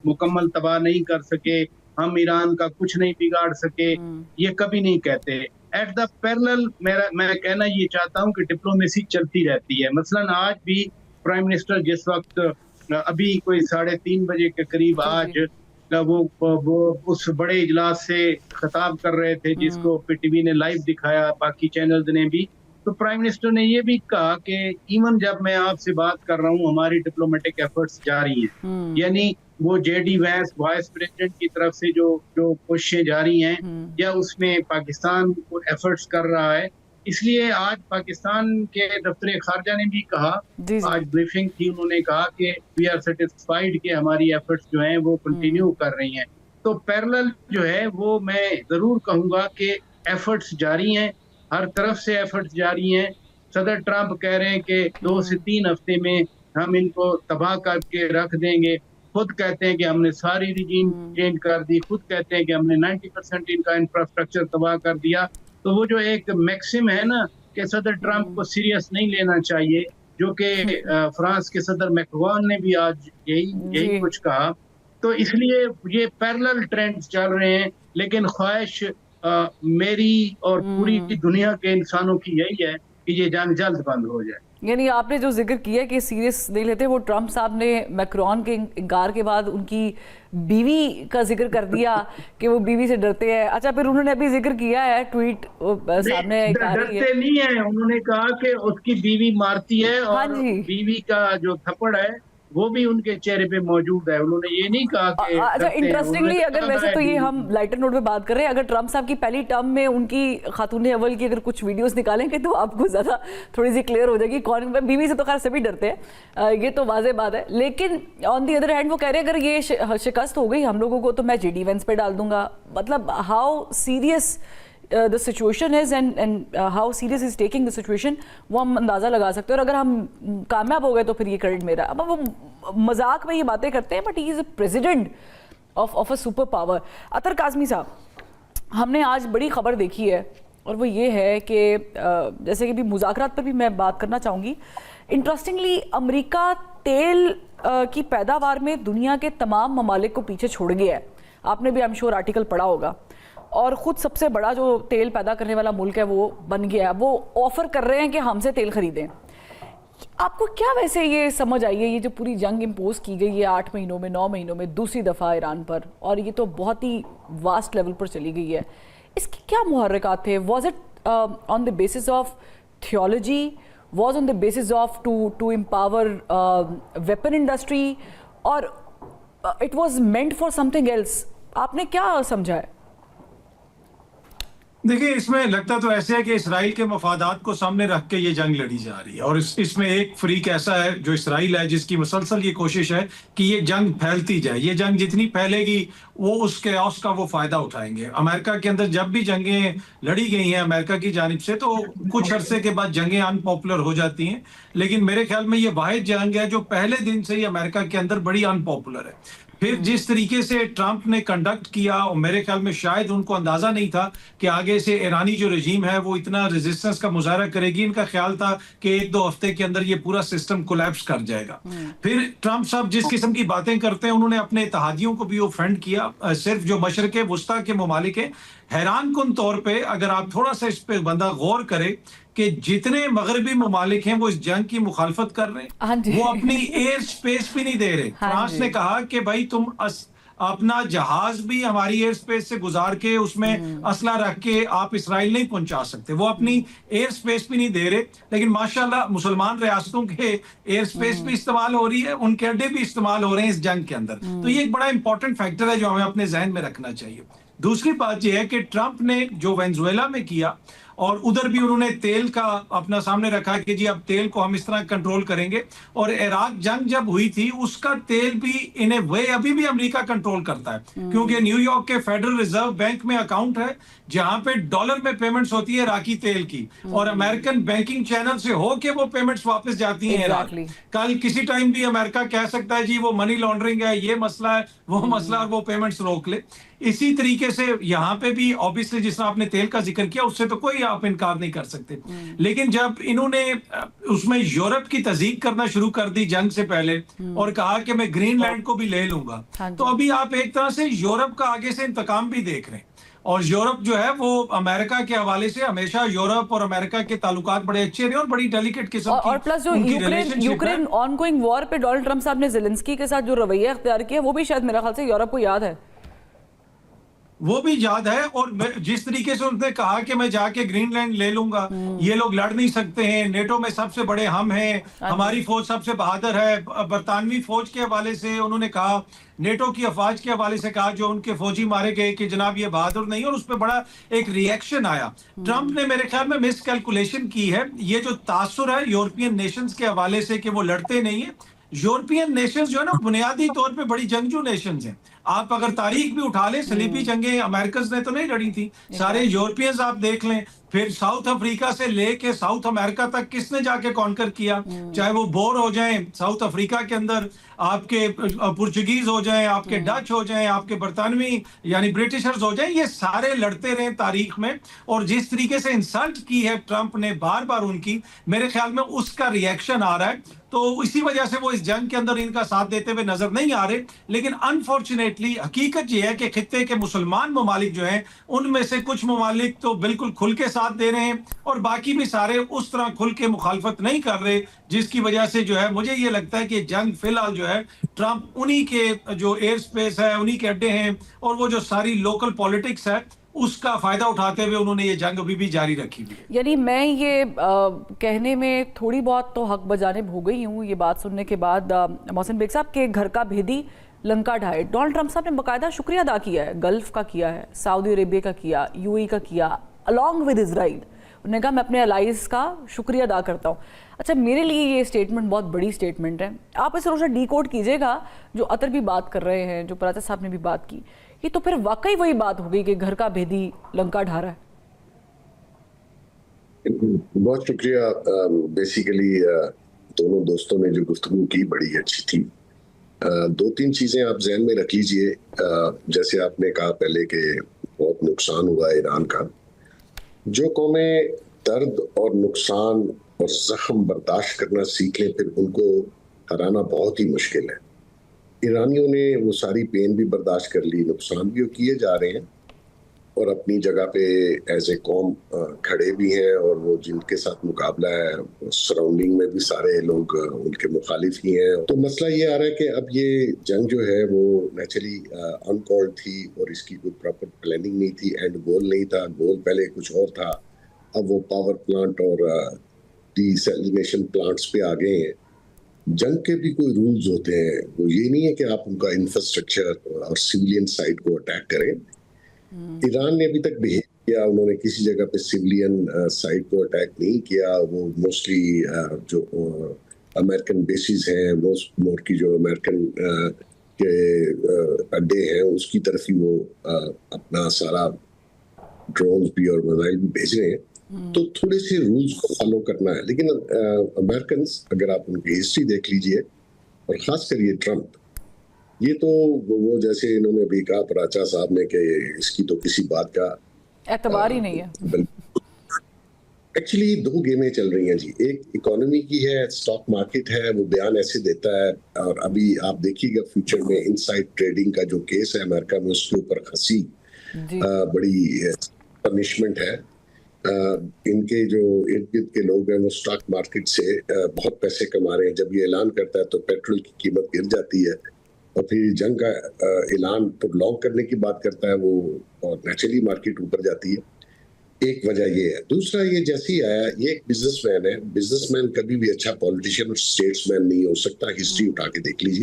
मुकम्मल तबाह नहीं कर सके, हम ईरान का कुछ नहीं बिगाड़ सके, ये कभी नहीं कहते। एट द पैरेलल मैं कहना ये चाहता हूँ कि डिप्लोमेसी चलती रहती है। मसलन आज भी प्राइम मिनिस्टर जिस वक्त अभी कोई 3:30 बजे के करीब जी आज जी। वो उस बड़े इजलास से खिताब कर रहे थे जिसको पीटीवी ने लाइव दिखाया, बाकी चैनल्स ने भी। तो प्राइम मिनिस्टर ने ये भी कहा कि इवन जब मैं आपसे बात कर रहा हूँ हमारी डिप्लोमेटिक एफर्ट्स जारी हैं, यानी वो जेडी वैंस वाइस प्रेसिडेंट की तरफ से जो जो कोशिशें जारी हैं या उसमें पाकिस्तान को एफर्ट्स कर रहा है। इसलिए आज पाकिस्तान के दफ्तर खारजा ने भी कहा, जी जी। आज ब्रीफिंग थी, उन्होंने कहा कि वी आर सेटिस्फाइड कि हमारी एफर्ट्स जो हैं वो कंटिन्यू कर रही हैं। तो पैरेलल जो है वो मैं जरूर कहूंगा कि एफर्ट्स जारी हैं, हर तरफ से एफर्ट्स जारी हैं। सदर ट्रंप कह रहे हैं कि 2 से 3 हफ्ते में हम इनको तबाह करके रख देंगे। खुद कहते हैं कि हमने सारी रिजीम चेंज कर दी, खुद कहते हैं कि हमने 90% इनका इंफ्रास्ट्रक्चर तबाह कर दिया। तो वो जो एक मैक्सिम है ना कि सदर ट्रंप को सीरियस नहीं लेना चाहिए, जो कि फ्रांस के सदर मैक्रोन ने भी आज यही कुछ कहा। तो इसलिए ये पैरेलल ट्रेंड्स चल रहे हैं, लेकिन ख्वाहिश मेरी और पूरी दुनिया के इंसानों की यही है कि ये जंग जल्द बंद हो जाए। यानी आपने जो जिक्र किया कि सीरियस नहीं लेते, वो ट्रंप साहब ने मैक्रोन के इनकार के बाद उनकी बीवी का जिक्र कर दिया कि वो बीवी से डरते हैं। अच्छा, फिर उन्होंने अभी जिक्र किया है, ट्वीट सामने डरते नहीं है, उन्होंने कहा कि उसकी बीवी मारती है और हाँ जी। बीवी का जो थप्पड़ है वो भी उनके चेहरे पे मौजूद है। उन्होंने ये नहीं कहा कि अच्छा, इंटरेस्टिंगली अगर वैसे तो ये हम लाइटर नोट पे बात कर रहे हैं, अगर ट्रंप साहब की पहली टर्म में उनकी खातून अव्वल की अगर कुछ वीडियोस निकालेंगे तो आपको ज़्यादा थोड़ी सी क्लियर हो जाएगी कौन। बीवी से तो खैर सभी डरते हैं, ये तो वाजे बात है। लेकिन ऑन दी अदर हैंड वो कह रहे हैं अगर ये शिकस्त हो गई हम लोगों को तो मैं जेडी वेंस पे डाल दूंगा। मतलब how serious the situation is and how serious is taking the situation, वो हम अंदाज़ा लगा सकते हैं। और अगर हम कामयाब हो गए तो फिर ये क्रेडिट मेरा। अब वो मजाक में ये बातें करते हैं, but he is a president of a super power. Athar Kazmi साहब, हमने आज बड़ी खबर देखी है और वो ये है कि जैसे कि भी मुज़ाकरात पर भी मैं बात करना चाहूँगी। इंटरेस्टिंगली अमेरिका तेल की पैदावार में दुनिया के तमाम ममालिक को पीछे छोड़ गया है। आपने भी आई एम श्योर आर्टिकल पढ़ा होगा। और ख़ुद सबसे बड़ा जो तेल पैदा करने वाला मुल्क है वो बन गया है। वो ऑफ़र कर रहे हैं कि हमसे तेल खरीदें। आपको क्या वैसे ये समझ आई है, ये जो पूरी जंग इम्पोज की गई है 8 महीनों में 9 महीनों में दूसरी दफ़ा ईरान पर, और ये तो बहुत ही वास्ट लेवल पर चली गई है, इसके क्या मुहर्रिकात थे? Was it on the basis of theology, was on the basis of to empower weapon industry, और it was meant for something else? आपने क्या समझा है? देखिए, इसमें लगता तो ऐसे है कि इसराइल के मफादात को सामने रख के ये जंग लड़ी जा रही है। और इसमें एक फ्रीक ऐसा है जो इसराइल है, जिसकी मुसलसल ये कोशिश है कि ये जंग फैलती जाए। ये जंग जितनी फैलेगी वो उस कैओस का वो फायदा उठाएंगे। अमेरिका के अंदर जब भी जंगें लड़ी गई हैं अमेरिका की जानिब से, तो कुछ अरसे के बाद जंगें अनपॉपुलर हो जाती हैं। लेकिन मेरे ख्याल में ये वाहिद जंग है जो पहले दिन से ही अमेरिका के अंदर बड़ी अनपॉपुलर है। फिर जिस तरीके से ट्रंप ने कंडक्ट किया, और मेरे ख्याल में शायद उनको अंदाजा नहीं था कि आगे से ईरानी जो रजीम है वो इतना रेजिस्टेंस का मुजाहरा करेगी। इनका ख्याल था कि 1-2 हफ्ते के अंदर ये पूरा सिस्टम कोलैप्स कर जाएगा। फिर ट्रंप साहब जिस किस्म की बातें करते हैं, उन्होंने अपने इत्तेहादियों को भी ऑफेंड किया, सिर्फ जो मशरक़े वुस्ता के ममालिक हैं। हैरान कुन तौर पे अगर आप थोड़ा सा इस पे बंदा गौर करे कि जितने मगरबी ममालिक हैं वो इस जंग की मुखालफत कर रहे हैं, वो अपनी एयर स्पेस भी नहीं दे रहे। फ्रांस ने कहा कि भाई तुम अपना जहाज भी हमारी एयर स्पेस से गुजार के उसमें असला रख के आप इसराइल नहीं पहुंचा सकते। वो अपनी एयर स्पेस भी नहीं दे रहे। लेकिन माशाल्लाह मुसलमान रियासतों के एयर स्पेस भी इस्तेमाल हो रही है, उनके अड्डे भी इस्तेमाल हो रहे हैं इस जंग के अंदर। तो ये एक बड़ा इंपॉर्टेंट फैक्टर है जो हमें अपने जहन में रखना चाहिए। दूसरी बात यह है कि ट्रंप ने जो वेनेजुएला में किया, और उधर भी उन्होंने तेल का अपना सामने रखा कि जी अब तेल को हम इस तरह कंट्रोल करेंगे। और इराक जंग जब हुई थी उसका तेल भी इन ए वे अभी भी अमेरिका कंट्रोल करता है, क्योंकि न्यूयॉर्क के फेडरल रिजर्व बैंक में अकाउंट है जहां पे डॉलर में पेमेंट्स होती है इराकी तेल की, और अमेरिकन बैंकिंग चैनल से होके वो पेमेंट्स वापस जाती हैं इराक। कल किसी टाइम भी अमेरिका कह सकता है जी वो मनी लॉन्ड्रिंग है, ये मसला है, वो मसला, और वो पेमेंट्स रोक ले। इसी तरीके से यहाँ पे भी ऑब्वियसली जिस तरह आपने तेल का जिक्र किया उससे तो कोई आप इनकार नहीं कर सकते। लेकिन जब इन्होंने उसमें यूरोप की तज़दीक करना शुरू कर दी जंग से पहले और कहा कि मैं ग्रीनलैंड को भी ले लूंगा, हाँ तो अभी आप एक तरह से यूरोप का आगे से इंतकाम भी देख रहे हैं। और यूरोप जो है वो अमेरिका के हवाले से हमेशा यूरोप और अमेरिका के ताल्लुकात बड़े अच्छे रहे और बड़ी डेलिकेट किस्म की और प्लस जो यूक्रेन ऑनगोइंग वॉर पे डोनाल्ड ट्रंप साहब ने ज़ेलेंस्की के साथ जो रवैया अख्तियार किया, वो भी शायद मेरा ख्याल से यूरोप को याद है। वो भी याद है। और जिस तरीके से उन्होंने कहा कि मैं जाके ग्रीनलैंड ले लूंगा, ये लोग लड़ नहीं सकते हैं, नेटो में सबसे बड़े हम हैं, हमारी फौज सबसे बहादुर है। बरतानवी फौज के हवाले से उन्होंने कहा, नेटो की अफवाज के हवाले से कहा जो उनके फौजी मारे गए कि जनाब ये बहादुर नहीं, और उस पर बड़ा एक रिएक्शन आया। ट्रंप ने मेरे ख्याल में मिस कैलकुलेशन की है। ये जो तासुर है यूरोपियन नेशंस के हवाले से कि वो लड़ते नहीं है, यूरोपियन नेशंस जो है ना बुनियादी तौर पे बड़ी जंगजू नेशंस हैं। आप अगर तारीख भी उठा लें, सलीबी जंगें अमेरिकन ने तो नहीं लड़ी थी, सारे यूरोपियंस आप देख लें। फिर साउथ अफ्रीका से लेके साउथ अमेरिका तक किसने जाके कॉन्कर किया, चाहे वो बोर हो जाएं साउथ अफ्रीका के अंदर, आपके पुर्तगीज हो जाएं, आपके डच हो जाएं, आपके बरतानवी यानी ब्रिटिशर्स हो जाएं, ये सारे लड़ते रहे तारीख में। और जिस तरीके से इंसल्ट की है ट्रंप ने बार बार उनकी, मेरे ख्याल में उसका रिएक्शन आ रहा है। तो इसी वजह से वो इस जंग के अंदर इनका साथ देते हुए नजर नहीं आ रहे। लेकिन अनफॉर्चुनेटली हकीकत ये है कि खित्ते के मुसलमान ममालिक जो हैं, उनमें से कुछ ममालिक तो बिल्कुल खुल के साथ दे रहे हैं और बाकी भी सारे उस तरह खुल के मुखालफत नहीं कर रहे, जिसकी वजह से जो है मुझे ये लगता है कि जंग फिलहाल जो है ट्रंप उन्हीं के जो एयर स्पेस है, उन्हीं के अड्डे हैं और वो जो सारी लोकल पॉलिटिक्स है उसका फायदा उठाते हुए उन्होंने ये जंग अभी भी जारी रखी हुई है। यानी मैं ये कहने में थोड़ी बहुत तो हक बजानिब हो गई हूँ ये बात सुनने के बाद मोहसिन बेग साहब के घर का भेदी लंका ढाए। डोनाल्ड ट्रंप साहब ने बाकायदा शुक्रिया अदा किया है, गल्फ का किया है, सऊदी अरेबिया का किया, यूएई का किया, अलॉन्ग विद इजराइल। उन्होंने कहा मैं अपने अलाइज का शुक्रिया अदा करता हूँ। अच्छा, मेरे लिए ये स्टेटमेंट बहुत बड़ी स्टेटमेंट है। आप इसे थोड़ा सा डीकोड कीजिएगा, जो अतर भी बात कर रहे हैं, जो पराचा साहब ने भी बात की, ये तो फिर वाकई वही बात हो गई कि घर का भेदी लंका ढा रहा है। बहुत शुक्रिया। बेसिकली दोनों दोस्तों ने जो गुफ्तगू की बड़ी अच्छी थी। दो तीन चीजें आप जहन में रख लीजिए। जैसे आपने कहा पहले कि बहुत नुकसान हुआ ईरान का। जो कौमें दर्द और नुकसान और जख्म बर्दाश्त करना सीख लें, फिर उनको हराना बहुत ही मुश्किल है। ईरानियों ने वो सारी पेन भी बर्दाश्त कर ली, नुकसान भी किए जा रहे हैं और अपनी जगह पे एज ए कौम खड़े भी हैं। और वो जिनके साथ मुकाबला है सराउंडिंग में भी सारे लोग उनके मुखालिफ ही हैं। तो मसला ये आ रहा है कि अब ये जंग जो है वो नेचुरली अनकॉल्ड थी और इसकी कोई प्रॉपर प्लानिंग नहीं थी, एंड गोल नहीं था। गोल पहले कुछ और था, अब वो पावर प्लांट और डीसैलिनेशन प्लांट्स पे आ गए हैं। जंग के भी कोई रूल्स होते हैं, वो ये नहीं है कि आप उनका इंफ्रास्ट्रक्चर और सिविलियन साइट को अटैक करें। ईरान ने अभी तक बिहेव किया, उन्होंने किसी जगह पे सिविलियन साइट को अटैक नहीं किया। वो मोस्टली जो अमेरिकन बेसिस हैं, मोस्ट की जो अमेरिकन के अड्डे हैं उसकी तरफ ही वो अपना सारा ड्रोन्स भी और मिसाइल भी भेज रहे हैं। तो थोड़े से रूल्स को फॉलो करना है। लेकिन अमेरिकन, अगर आप उनकी हिस्ट्री देख लीजिए और खास कर ये ट्रंप, ये तो वो जैसे इन्होंने भी कहा पराचा साहब ने कि इसकी तो किसी बात का एतबार ही नहीं है। एक्चुअली दो गेमें चल रही हैं जी। एक इकोनॉमी की है, स्टॉक मार्केट है, वो बयान ऐसे देता है। और अभी आप देखिएगा फ्यूचर में इनसाइड ट्रेडिंग का जो केस है अमेरिका में, उसके ऊपर खासी बड़ी पनिशमेंट है। इनके जो इर्द गिर्द के लोग हैं वो स्टॉक मार्केट से बहुत पैसे कमा रहे हैं। जब ये ऐलान करता है तो पेट्रोल की कीमत गिर जाती है और फिर जंग का ऐलान प्रोलॉन्ग करने की बात करता है वो, और नेचुरली मार्केट ऊपर जाती है। एक वजह ये है। दूसरा, ये जैसे ही आया, ये एक बिजनेसमैन है। बिजनेसमैन कभी भी अच्छा पॉलिटिशियन और स्टेट्समैन नहीं हो सकता। हिस्ट्री उठा के देख लीजिए।